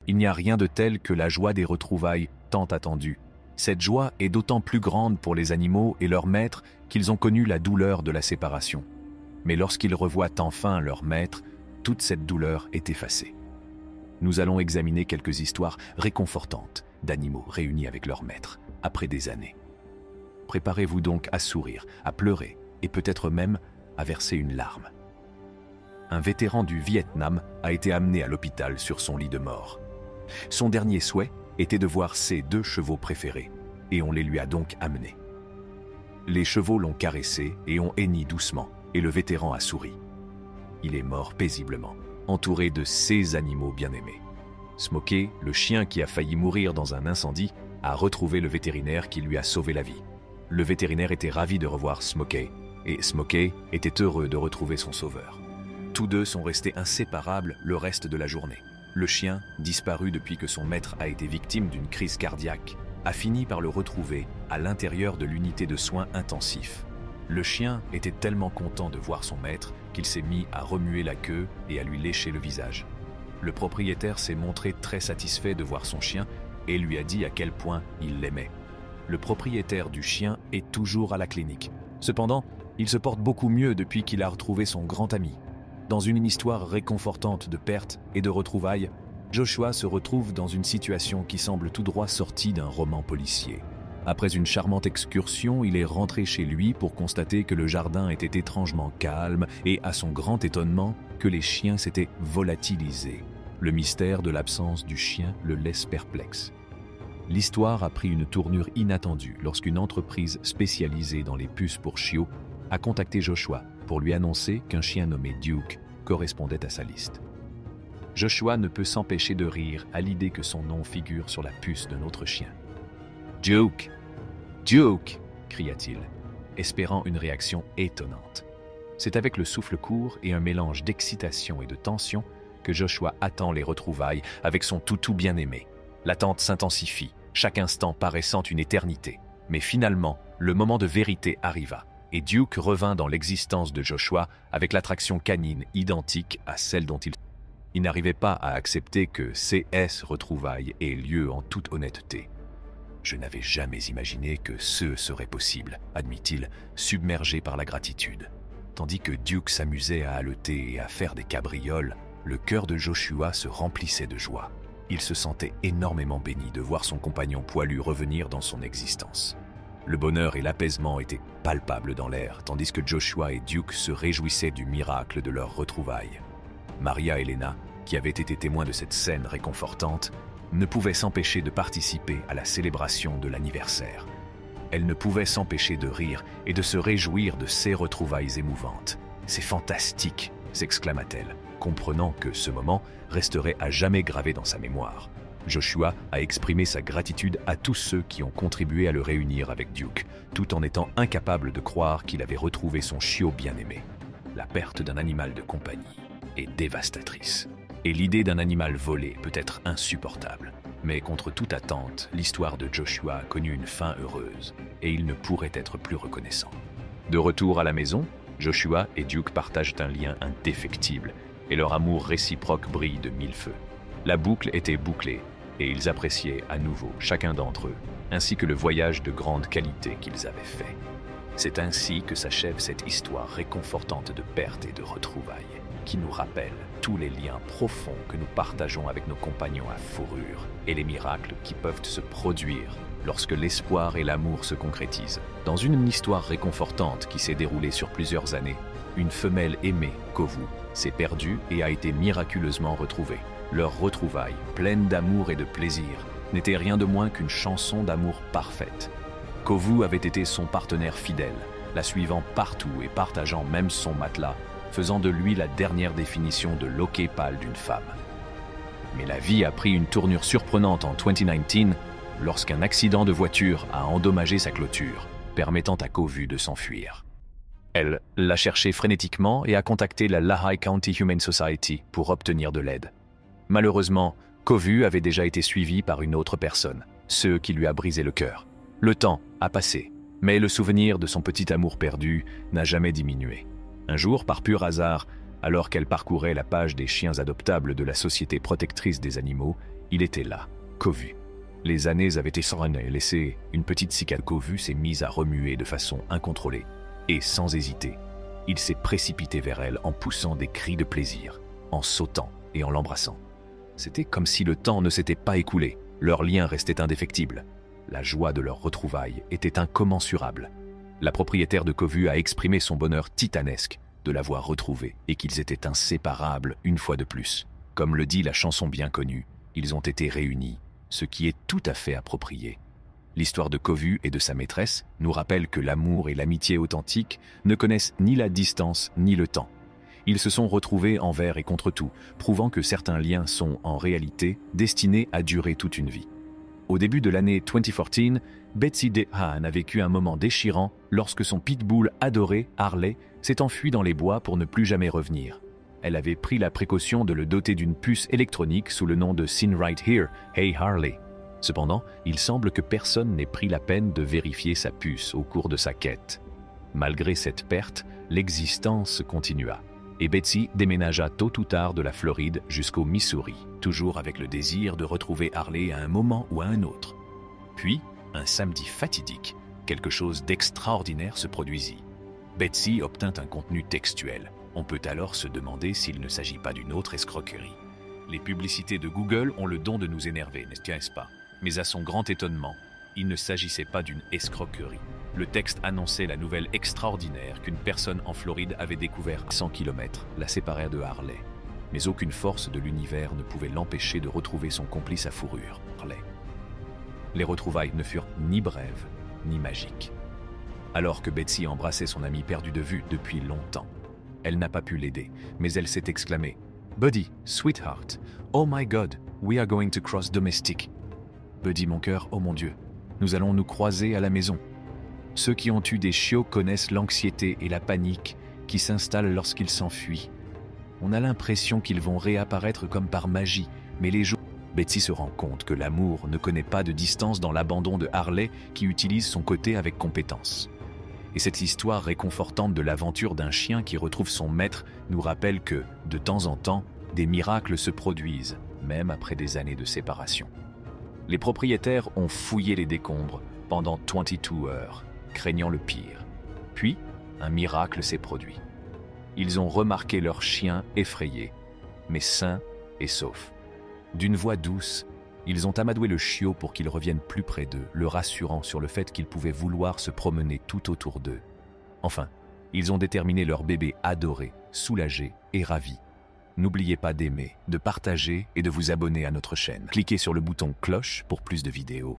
Il n'y a rien de tel que la joie des retrouvailles tant attendue. Cette joie est d'autant plus grande pour les animaux et leurs maîtres qu'ils ont connu la douleur de la séparation. Mais lorsqu'ils revoient enfin leur maître, toute cette douleur est effacée. Nous allons examiner quelques histoires réconfortantes d'animaux réunis avec leur maître après des années. Préparez-vous donc à sourire, à pleurer et peut-être même à verser une larme. Un vétéran du Vietnam a été amené à l'hôpital sur son lit de mort. Son dernier souhait était de voir ses 2 chevaux préférés, et on les lui a donc amenés. Les chevaux l'ont caressé et ont henni doucement, et le vétéran a souri. Il est mort paisiblement, entouré de ses animaux bien-aimés. Smokey, le chien qui a failli mourir dans un incendie, a retrouvé le vétérinaire qui lui a sauvé la vie. Le vétérinaire était ravi de revoir Smokey, et Smokey était heureux de retrouver son sauveur. Tous deux sont restés inséparables le reste de la journée. Le chien, disparu depuis que son maître a été victime d'une crise cardiaque, a fini par le retrouver à l'intérieur de l'unité de soins intensifs. Le chien était tellement content de voir son maître qu'il s'est mis à remuer la queue et à lui lécher le visage. Le propriétaire s'est montré très satisfait de voir son chien et lui a dit à quel point il l'aimait. Le propriétaire du chien est toujours à la clinique. Cependant, il se porte beaucoup mieux depuis qu'il a retrouvé son grand ami. Dans une histoire réconfortante de perte et de retrouvailles, Joshua se retrouve dans une situation qui semble tout droit sortie d'un roman policier. Après une charmante excursion, il est rentré chez lui pour constater que le jardin était étrangement calme et, à son grand étonnement, que les chiens s'étaient volatilisés. Le mystère de l'absence du chien le laisse perplexe. L'histoire a pris une tournure inattendue lorsqu'une entreprise spécialisée dans les puces pour chiots a contacté Joshua pour lui annoncer qu'un chien nommé Duke correspondait à sa liste. Joshua ne peut s'empêcher de rire à l'idée que son nom figure sur la puce de notre chien. « Duke! Duke !» cria-t-il, espérant une réaction étonnante. C'est avec le souffle court et un mélange d'excitation et de tension que Joshua attend les retrouvailles avec son toutou bien-aimé. L'attente s'intensifie, chaque instant paraissant une éternité. Mais finalement, le moment de vérité arriva, et Duke revint dans l'existence de Joshua avec l'attraction canine identique à celle dont il n'arrivait pas à accepter que ces retrouvailles aient lieu en toute honnêteté. « Je n'avais jamais imaginé que ce serait possible », admit-il, submergé par la gratitude. Tandis que Duke s'amusait à haleter et à faire des cabrioles, le cœur de Joshua se remplissait de joie. Il se sentait énormément béni de voir son compagnon poilu revenir dans son existence. Le bonheur et l'apaisement étaient palpables dans l'air, tandis que Joshua et Duke se réjouissaient du miracle de leur retrouvaille. Maria et Lena, qui avaient été témoins de cette scène réconfortante, ne pouvaient s'empêcher de participer à la célébration de l'anniversaire. Elles ne pouvaient s'empêcher de rire et de se réjouir de ces retrouvailles émouvantes. « C'est fantastique !» s'exclama-t-elle, comprenant que ce moment resterait à jamais gravé dans sa mémoire. Joshua a exprimé sa gratitude à tous ceux qui ont contribué à le réunir avec Duke, tout en étant incapable de croire qu'il avait retrouvé son chiot bien-aimé. La perte d'un animal de compagnie est dévastatrice, et l'idée d'un animal volé peut être insupportable. Mais contre toute attente, l'histoire de Joshua a connu une fin heureuse, et il ne pourrait être plus reconnaissant. De retour à la maison, Joshua et Duke partagent un lien indéfectible, et leur amour réciproque brille de mille feux. La boucle était bouclée, et ils appréciaient à nouveau chacun d'entre eux, ainsi que le voyage de grande qualité qu'ils avaient fait. C'est ainsi que s'achève cette histoire réconfortante de perte et de retrouvailles, qui nous rappelle tous les liens profonds que nous partageons avec nos compagnons à fourrure et les miracles qui peuvent se produire lorsque l'espoir et l'amour se concrétisent. Dans une histoire réconfortante qui s'est déroulée sur plusieurs années, une femelle aimée, Kovu, s'est perdue et a été miraculeusement retrouvée. Leur retrouvaille, pleine d'amour et de plaisir, n'était rien de moins qu'une chanson d'amour parfaite. Kovu avait été son partenaire fidèle, la suivant partout et partageant même son matelas, faisant de lui la dernière définition de l'hoquet pâle d'une femme. Mais la vie a pris une tournure surprenante en 2019 lorsqu'un accident de voiture a endommagé sa clôture, permettant à Kovu de s'enfuir. Elle l'a cherché frénétiquement et a contacté la Lehigh County Humane Society pour obtenir de l'aide. Malheureusement, Kovu avait déjà été suivi par une autre personne, ce qui lui a brisé le cœur. Le temps a passé, mais le souvenir de son petit amour perdu n'a jamais diminué. Un jour, par pur hasard, alors qu'elle parcourait la page des chiens adoptables de la Société protectrice des animaux, Il était là, Kovu. Les années avaient essorné et laissé une petite cicatrice. Kovu s'est mise à remuer de façon incontrôlée. Et sans hésiter, il s'est précipité vers elle en poussant des cris de plaisir, en sautant et en l'embrassant. C'était comme si le temps ne s'était pas écoulé. Leur lien restait indéfectible. La joie de leur retrouvaille était incommensurable. La propriétaire de Kovu a exprimé son bonheur titanesque de l'avoir retrouvé et qu'ils étaient inséparables une fois de plus. Comme le dit la chanson bien connue, ils ont été réunis, ce qui est tout à fait approprié. L'histoire de Kovu et de sa maîtresse nous rappelle que l'amour et l'amitié authentiques ne connaissent ni la distance ni le temps. Ils se sont retrouvés envers et contre tout, prouvant que certains liens sont, en réalité, destinés à durer toute une vie. Au début de l'année 2014, Betsy DeHaan a vécu un moment déchirant lorsque son pitbull adoré, Harley, s'est enfui dans les bois pour ne plus jamais revenir. Elle avait pris la précaution de le doter d'une puce électronique sous le nom de Seen Right Here, Hey Harley. Cependant, il semble que personne n'ait pris la peine de vérifier sa puce au cours de sa quête. Malgré cette perte, l'existence continua. Et Betsy déménagea tôt ou tard de la Floride jusqu'au Missouri, toujours avec le désir de retrouver Harley à un moment ou à un autre. Puis, un samedi fatidique, quelque chose d'extraordinaire se produisit. Betsy obtint un contenu textuel. On peut alors se demander s'il ne s'agit pas d'une autre escroquerie. Les publicités de Google ont le don de nous énerver, n'est-ce pas? Mais à son grand étonnement, il ne s'agissait pas d'une escroquerie. Le texte annonçait la nouvelle extraordinaire qu'une personne en Floride avait découvert à 100 km, la séparait de Harley. Mais aucune force de l'univers ne pouvait l'empêcher de retrouver son complice à fourrure, Harley. Les retrouvailles ne furent ni brèves, ni magiques. Alors que Betsy embrassait son ami perdu de vue depuis longtemps, elle n'a pas pu l'aider, mais elle s'est exclamée « Buddy, sweetheart, oh my God, we are going to cross domestic. » Buddy, mon cœur, oh mon Dieu, nous allons nous croiser à la maison. Ceux qui ont eu des chiots connaissent l'anxiété et la panique qui s'installent lorsqu'ils s'enfuient. On a l'impression qu'ils vont réapparaître comme par magie, mais les jours... Betsy se rend compte que l'amour ne connaît pas de distance dans l'abandon de Harley qui utilise son côté avec compétence. Et cette histoire réconfortante de l'aventure d'un chien qui retrouve son maître nous rappelle que, de temps en temps, des miracles se produisent, même après des années de séparation. Les propriétaires ont fouillé les décombres pendant 22 heures, craignant le pire. Puis, un miracle s'est produit. Ils ont remarqué leur chien effrayé, mais sain et sauf. D'une voix douce, ils ont amadoué le chiot pour qu'il revienne plus près d'eux, le rassurant sur le fait qu'il pouvait vouloir se promener tout autour d'eux. Enfin, ils ont déterminé leur bébé adoré, soulagé et ravi. N'oubliez pas d'aimer, de partager et de vous abonner à notre chaîne. Cliquez sur le bouton cloche pour plus de vidéos.